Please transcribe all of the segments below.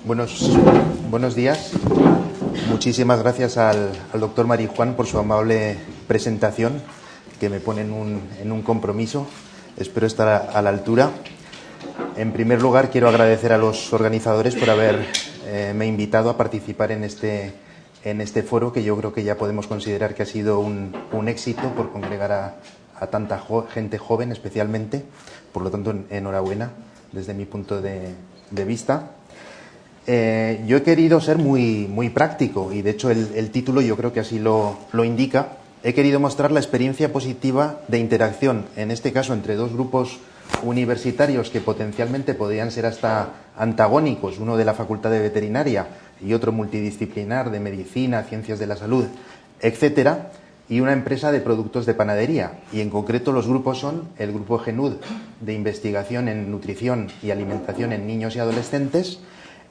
Buenos días. Muchísimas gracias al doctor Marijuán por su amable presentación, que me pone en un compromiso. Espero estar a la altura. En primer lugar, quiero agradecer a los organizadores por haberme invitado a participar en este foro, que yo creo que ya podemos considerar que ha sido un éxito por congregar a tanta gente joven, especialmente. Por lo tanto, enhorabuena desde mi punto de vista. Yo he querido ser muy práctico y, de hecho, el título yo creo que así lo indica. He querido mostrar la experiencia positiva de interacción, en este caso entre dos grupos universitarios que potencialmente podrían ser hasta antagónicos, uno de la Facultad de Veterinaria y otro multidisciplinar de Medicina, Ciencias de la Salud, etcétera, y una empresa de productos de panadería. Y en concreto los grupos son el grupo GENUD, de investigación en nutrición y alimentación en niños y adolescentes,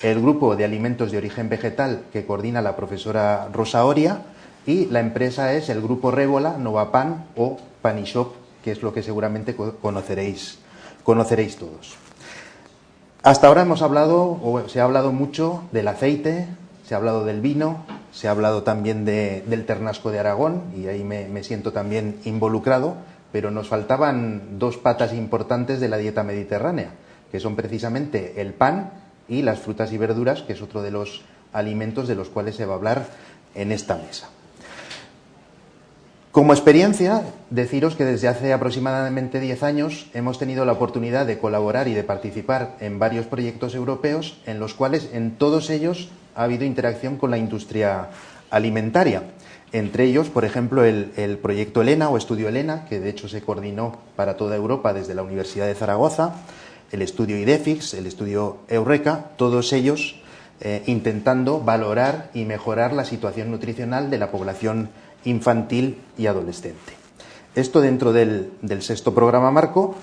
el grupo de alimentos de origen vegetal que coordina la profesora Rosa Oria, y la empresa es el grupo Révola, Novapan o Panishop, que es lo que seguramente conoceréis todos. Hasta ahora se ha hablado mucho del aceite, se ha hablado del vino, se ha hablado también del ternasco de Aragón, y ahí me siento también involucrado, pero nos faltaban dos patas importantes de la dieta mediterránea, que son precisamente el pan y las frutas y verduras, que es otro de los alimentos de los cuales se va a hablar en esta mesa. Como experiencia, deciros que desde hace aproximadamente 10 años hemos tenido la oportunidad de colaborar y de participar en varios proyectos europeos, en los cuales en todos ellos ha habido interacción con la industria alimentaria. Entre ellos, por ejemplo, el proyecto Elena o estudio Elena, que de hecho se coordinó para toda Europa desde la Universidad de Zaragoza, el estudio IDEFIX, el estudio Eureka, todos ellos intentando valorar y mejorar la situación nutricional de la población infantil y adolescente. Esto dentro del sexto programa marco,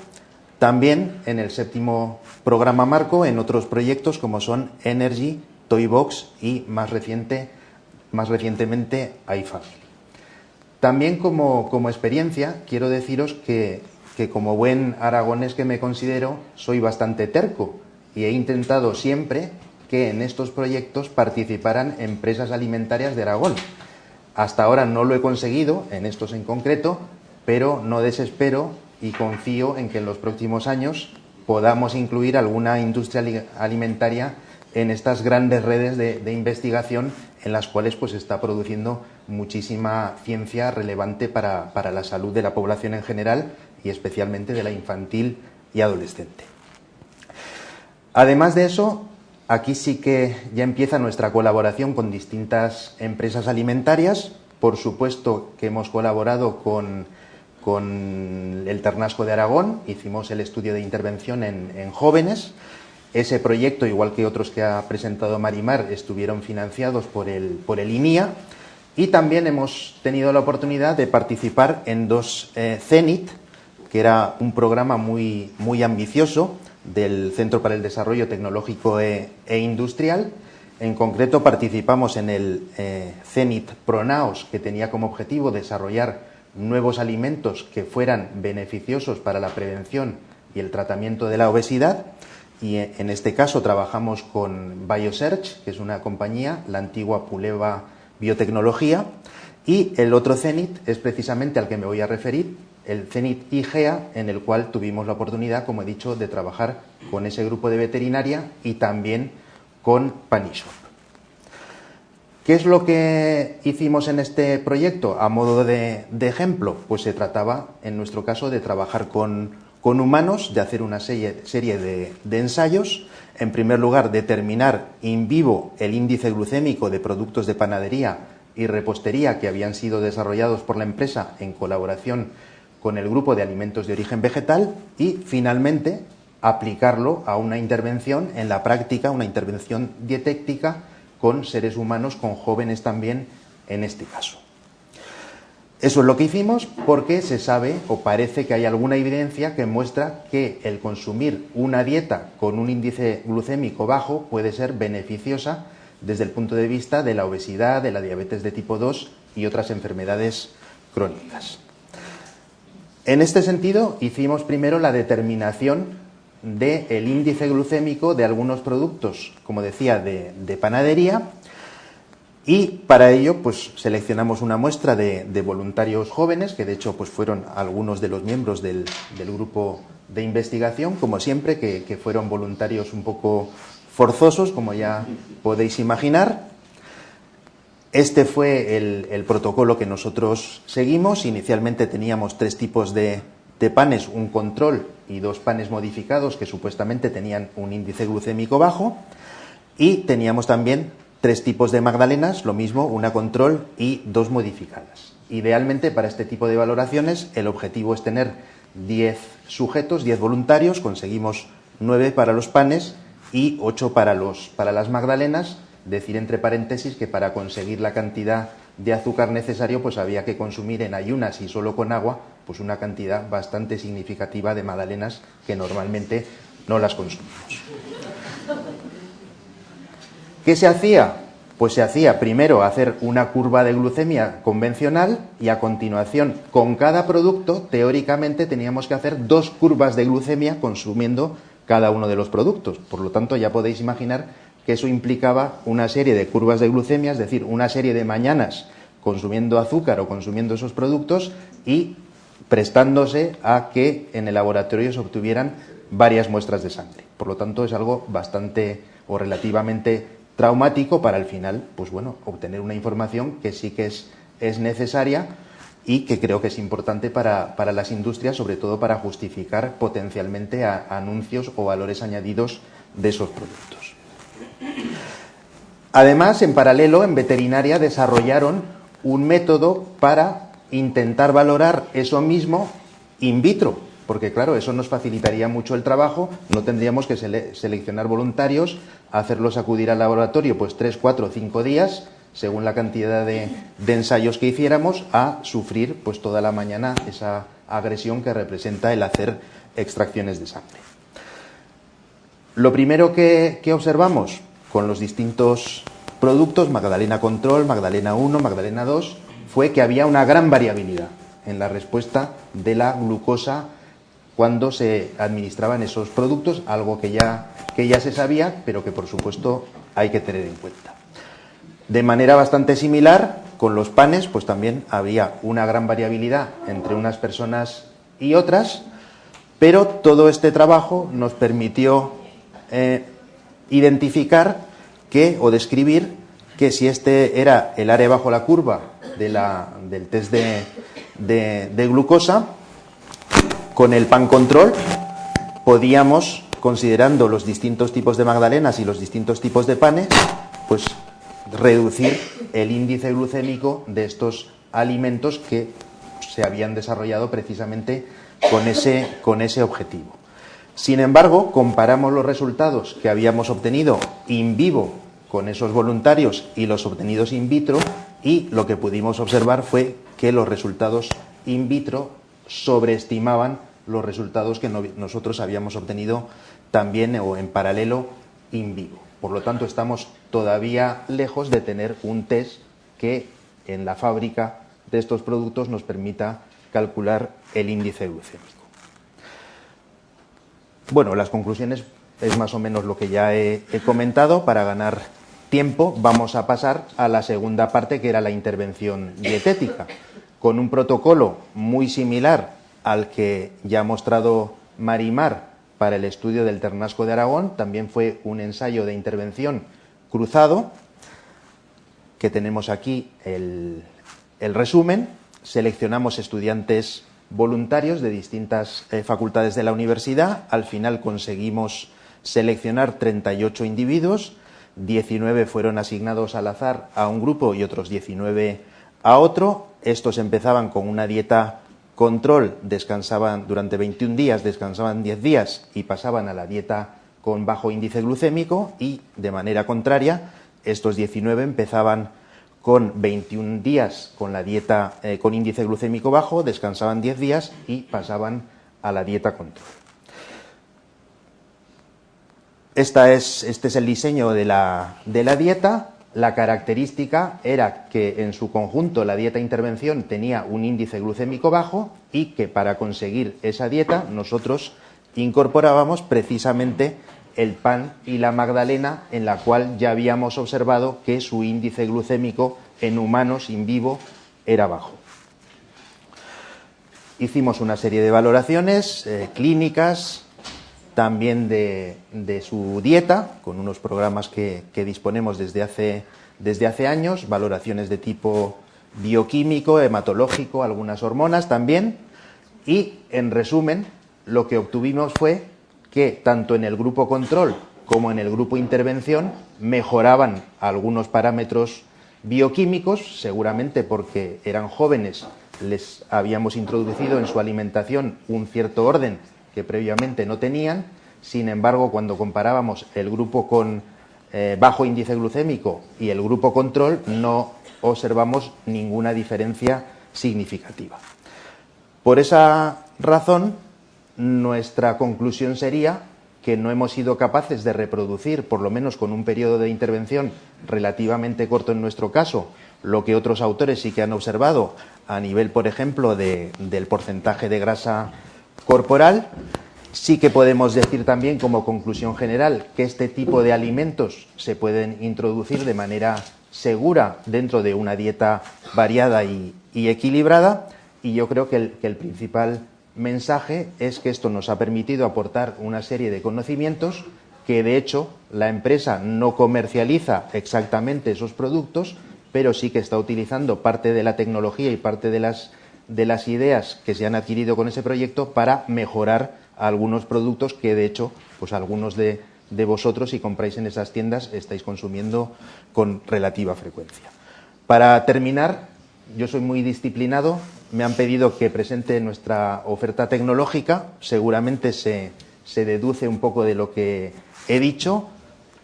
también en el séptimo programa marco, en otros proyectos como son Energy, Toybox y más recientemente iFamily. También como experiencia quiero deciros que como buen aragonés que me considero, soy bastante terco y he intentado siempre que en estos proyectos participaran empresas alimentarias de Aragón. Hasta ahora no lo he conseguido, en estos en concreto, pero no desespero y confío en que en los próximos años podamos incluir alguna industria alimentaria en estas grandes redes de investigación en las cuales pues está produciendo muchísima ciencia relevante para la salud de la población en general y especialmente de la infantil y adolescente. Además de eso, aquí sí que ya empieza nuestra colaboración con distintas empresas alimentarias. Por supuesto que hemos colaborado con el Ternasco de Aragón, hicimos el estudio de intervención en jóvenes. Ese proyecto, igual que otros que ha presentado Marimar, estuvieron financiados por el INIA, y también hemos tenido la oportunidad de participar en dos CENIT, que era un programa muy ambicioso del Centro para el Desarrollo Tecnológico e Industrial. En concreto participamos en el CENIT PRONAOS, que tenía como objetivo desarrollar nuevos alimentos que fueran beneficiosos para la prevención y el tratamiento de la obesidad, y en este caso trabajamos con Biosearch, que es una compañía, la antigua Puleva Biotecnología, y el otro CENIT es precisamente al que me voy a referir, el CENIT IGEA, en el cual tuvimos la oportunidad, como he dicho, de trabajar con ese grupo de veterinaria y también con Panishop. ¿Qué es lo que hicimos en este proyecto? A modo de ejemplo, pues se trataba, en nuestro caso, de trabajar con humanos, de hacer una serie de ensayos. En primer lugar, determinar in vivo el índice glucémico de productos de panadería y repostería que habían sido desarrollados por la empresa en colaboración con el grupo de alimentos de origen vegetal, y finalmente aplicarlo a una intervención en la práctica, una intervención dietética con seres humanos, con jóvenes también en este caso. Eso es lo que hicimos porque se sabe o parece que hay alguna evidencia que muestra que el consumir una dieta con un índice glucémico bajo puede ser beneficiosa desde el punto de vista de la obesidad, de la diabetes de tipo 2 y otras enfermedades crónicas. En este sentido, hicimos primero la determinación del índice glucémico de algunos productos, como decía, de panadería, y para ello pues seleccionamos una muestra de voluntarios jóvenes, que de hecho pues fueron algunos de los miembros del grupo de investigación, como siempre, que fueron voluntarios un poco forzosos, como ya podéis imaginar. Este fue el protocolo que nosotros seguimos. Inicialmente teníamos 3 tipos de panes, un control y 2 panes modificados que supuestamente tenían un índice glucémico bajo, y teníamos también 3 tipos de magdalenas, lo mismo, una control y 2 modificadas. Idealmente, para este tipo de valoraciones, el objetivo es tener 10 sujetos, 10 voluntarios. Conseguimos 9 para los panes y 8 para las magdalenas. Decir entre paréntesis que para conseguir la cantidad de azúcar necesario pues había que consumir en ayunas y solo con agua pues una cantidad bastante significativa de magdalenas que normalmente no las consumimos. ¿Qué se hacía? Pues se hacía primero hacer una curva de glucemia convencional, y a continuación con cada producto teóricamente teníamos que hacer 2 curvas de glucemia consumiendo cada uno de los productos. Por lo tanto, ya podéis imaginar que eso implicaba una serie de curvas de glucemia, es decir, una serie de mañanas consumiendo azúcar o consumiendo esos productos y prestándose a que en el laboratorio se obtuvieran varias muestras de sangre. Por lo tanto, es algo bastante o relativamente traumático para al final, pues bueno, obtener una información que sí que es necesaria y que creo que es importante para las industrias, sobre todo para justificar potencialmente anuncios o valores añadidos de esos productos. Además, en paralelo, en veterinaria desarrollaron un método para intentar valorar eso mismo in vitro, porque claro, eso nos facilitaría mucho el trabajo, no tendríamos que seleccionar voluntarios, hacerlos acudir al laboratorio pues 3, 4, 5 días, según la cantidad de ensayos que hiciéramos, a sufrir pues toda la mañana esa agresión que representa el hacer extracciones de sangre. Lo primero que observamos con los distintos productos, Magdalena Control, Magdalena 1, Magdalena 2, fue que había una gran variabilidad en la respuesta de la glucosa cuando se administraban esos productos, algo que ya se sabía, pero que por supuesto hay que tener en cuenta. De manera bastante similar, con los panes, pues también había una gran variabilidad entre unas personas y otras, pero todo este trabajo nos permitió identificar o describir que si este era el área bajo la curva del test de glucosa, con el pan control podíamos, considerando los distintos tipos de magdalenas y los distintos tipos de panes, pues reducir el índice glucémico de estos alimentos que se habían desarrollado precisamente con ese objetivo. Sin embargo, comparamos los resultados que habíamos obtenido in vivo con esos voluntarios y los obtenidos in vitro, y lo que pudimos observar fue que los resultados in vitro sobreestimaban los resultados que nosotros habíamos obtenido también o en paralelo in vivo. Por lo tanto, estamos todavía lejos de tener un test que en la fábrica de estos productos nos permita calcular el índice glucémico. Bueno, las conclusiones es más o menos lo que ya he comentado. Para ganar tiempo vamos a pasar a la segunda parte, que era la intervención dietética, con un protocolo muy similar al que ya ha mostrado Marimar para el estudio del Ternasco de Aragón. También fue un ensayo de intervención cruzado, que tenemos aquí el resumen. Seleccionamos estudiantes voluntarios de distintas facultades de la universidad. Al final conseguimos seleccionar 38 individuos, 19 fueron asignados al azar a un grupo y otros 19 a otro. Estos empezaban con una dieta control, descansaban durante 21 días, descansaban 10 días y pasaban a la dieta con bajo índice glucémico, y de manera contraria, estos 19 empezaban con 21 días con la dieta con índice glucémico bajo, descansaban 10 días y pasaban a la dieta control. Este es el diseño de la dieta. La característica era que en su conjunto la dieta intervención tenía un índice glucémico bajo, y que para conseguir esa dieta nosotros incorporábamos precisamente el pan y la magdalena, en la cual ya habíamos observado que su índice glucémico en humanos in vivo era bajo. Hicimos una serie de valoraciones clínicas, también de su dieta, con unos programas que disponemos desde hace años, valoraciones de tipo bioquímico, hematológico, algunas hormonas también, y en resumen lo que obtuvimos fue que tanto en el grupo control como en el grupo intervención mejoraban algunos parámetros bioquímicos, seguramente porque eran jóvenes, les habíamos introducido en su alimentación un cierto orden que previamente no tenían. Sin embargo, cuando comparábamos el grupo con bajo índice glucémico y el grupo control, no observamos ninguna diferencia significativa. Por esa razón, nuestra conclusión sería que no hemos sido capaces de reproducir, por lo menos con un periodo de intervención relativamente corto en nuestro caso, lo que otros autores sí que han observado a nivel, por ejemplo, del porcentaje de grasa corporal. Sí que podemos decir también, como conclusión general, que este tipo de alimentos se pueden introducir de manera segura dentro de una dieta variada y equilibrada, y yo creo que el principal mensaje es que esto nos ha permitido aportar una serie de conocimientos que, de hecho, la empresa no comercializa exactamente esos productos, pero sí que está utilizando parte de la tecnología y parte de las ideas que se han adquirido con ese proyecto para mejorar algunos productos que, de hecho, pues algunos de vosotros, si compráis en esas tiendas, estáis consumiendo con relativa frecuencia. Para terminar, yo soy muy disciplinado. Me han pedido que presente nuestra oferta tecnológica. Seguramente se deduce un poco de lo que he dicho.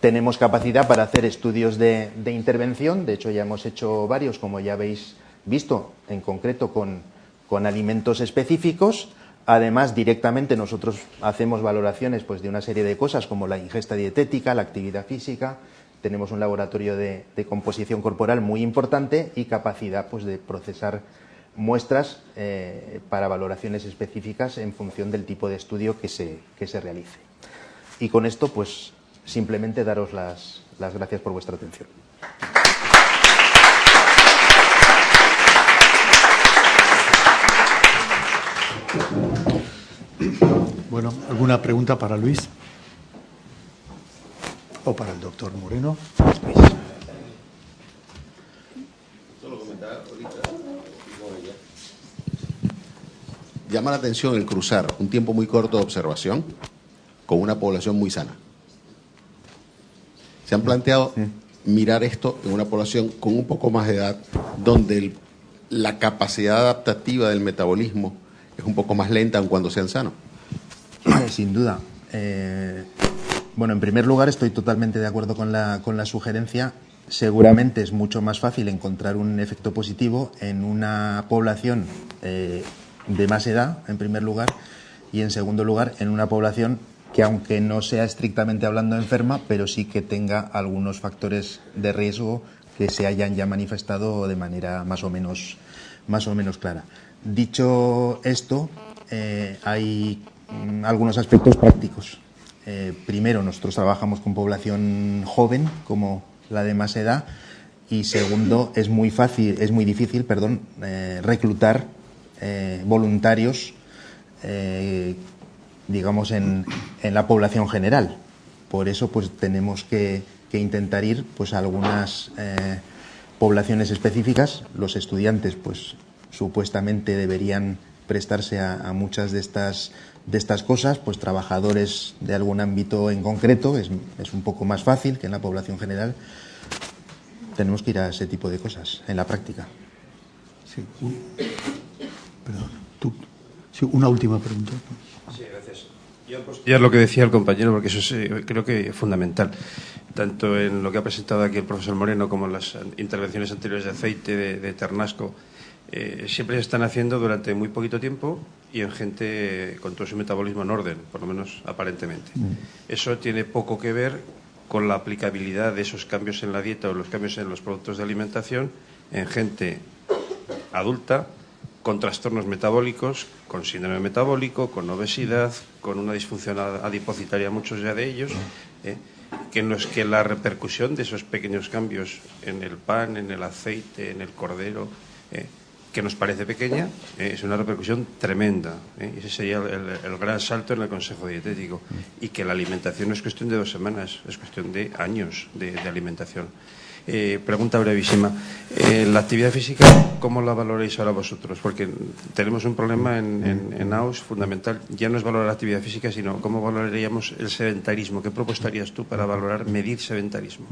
Tenemos capacidad para hacer estudios de intervención. De hecho, ya hemos hecho varios, como ya habéis visto, en concreto con alimentos específicos. Además, directamente nosotros hacemos valoraciones pues, de una serie de cosas como la ingesta dietética, la actividad física. Tenemos un laboratorio de composición corporal muy importante y capacidad pues, de procesar muestras para valoraciones específicas en función del tipo de estudio que se realice. Y con esto, pues simplemente daros las gracias por vuestra atención. Bueno, ¿alguna pregunta para Luis? ¿O para el doctor Moreno? Solo comentar ahorita. Llama la atención el cruzar un tiempo muy corto de observación con una población muy sana. ¿Se han planteado mirar esto en una población con un poco más de edad, donde la capacidad adaptativa del metabolismo es un poco más lenta aun cuando sean sanos? Sin duda. Bueno, en primer lugar, estoy totalmente de acuerdo con la sugerencia. Seguramente es mucho más fácil encontrar un efecto positivo en una población de más edad, en primer lugar, y en segundo lugar, en una población que, aunque no sea estrictamente hablando enferma, pero sí que tenga algunos factores de riesgo que se hayan ya manifestado de manera más o menos clara. Dicho esto, hay algunos aspectos prácticos. Primero, nosotros trabajamos con población joven, como la de más edad, y segundo, es muy difícil, reclutar voluntarios, digamos, en la población general. Por eso, pues tenemos que intentar ir pues a algunas poblaciones específicas. Los estudiantes, pues supuestamente deberían prestarse a muchas de estas cosas, pues trabajadores de algún ámbito en concreto, es un poco más fácil que en la población general. Tenemos que ir a ese tipo de cosas en la práctica. Sí, perdón, sí, una última pregunta. Sí, gracias. Yo apostaría lo que decía el compañero, porque eso es, creo que es fundamental, tanto en lo que ha presentado aquí el profesor Moreno como en las intervenciones anteriores de aceite, de Ternasco. Siempre se están haciendo durante muy poquito tiempo y en gente con todo su metabolismo en orden, por lo menos aparentemente. Eso tiene poco que ver con la aplicabilidad de esos cambios en la dieta o los cambios en los productos de alimentación en gente adulta con trastornos metabólicos, con síndrome metabólico, con obesidad, con una disfunción adipocitaria, muchos ya de ellos, que en los que la repercusión de esos pequeños cambios en el pan, en el aceite, en el cordero, que nos parece pequeña, es una repercusión tremenda. Ese sería el gran salto en el Consejo Dietético. Y que la alimentación no es cuestión de 2 semanas, es cuestión de años de alimentación. Pregunta brevísima. La actividad física, ¿cómo la valoráis ahora vosotros? Porque tenemos un problema en AUS fundamental. Ya no es valorar la actividad física, sino cómo valoraríamos el sedentarismo. ¿Qué propuesta harías tú para valorar, medir sedentarismo?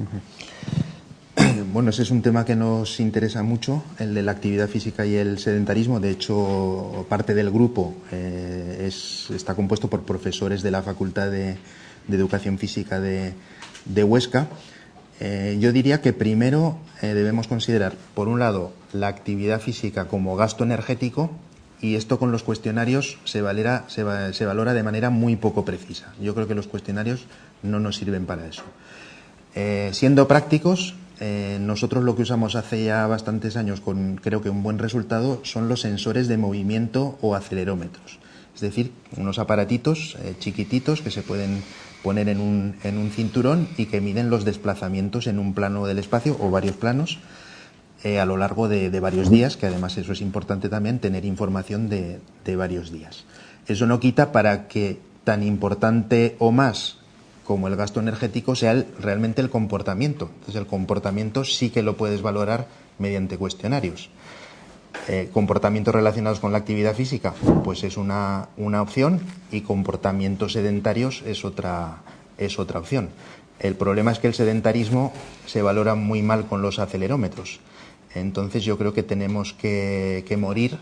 Bueno, ese es un tema que nos interesa mucho, el de la actividad física y el sedentarismo. De hecho, parte del grupo está compuesto por profesores de la Facultad de Educación Física de Huesca. Yo diría que primero debemos considerar, por un lado, la actividad física como gasto energético, y esto con los cuestionarios se valora de manera muy poco precisa. Yo creo que los cuestionarios no nos sirven para eso. Siendo prácticos, nosotros lo que usamos hace ya bastantes años con creo que un buen resultado son los sensores de movimiento o acelerómetros. Es decir, unos aparatitos chiquititos que se pueden poner en un cinturón y que miden los desplazamientos en un plano del espacio o varios planos a lo largo de varios días, que además eso es importante también, tener información de varios días. Eso no quita para que tan importante o más como el gasto energético sea realmente el comportamiento. Entonces el comportamiento sí que lo puedes valorar mediante cuestionarios. Comportamientos relacionados con la actividad física, pues es una opción, y comportamientos sedentarios es otra opción. El problema es que el sedentarismo se valora muy mal con los acelerómetros. Entonces yo creo que tenemos que morir,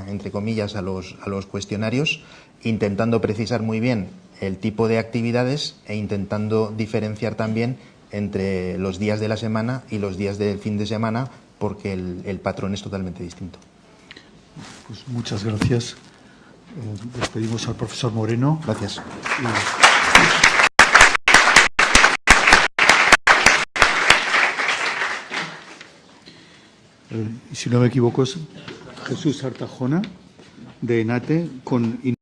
entre comillas, a los cuestionarios, intentando precisar muy bien el tipo de actividades e intentando diferenciar también entre los días de la semana y los días del fin de semana, porque el patrón es totalmente distinto. Pues muchas gracias. Despedimos al profesor Moreno. Gracias. Y si no me equivoco es Jesús Artajona, de ENATE, con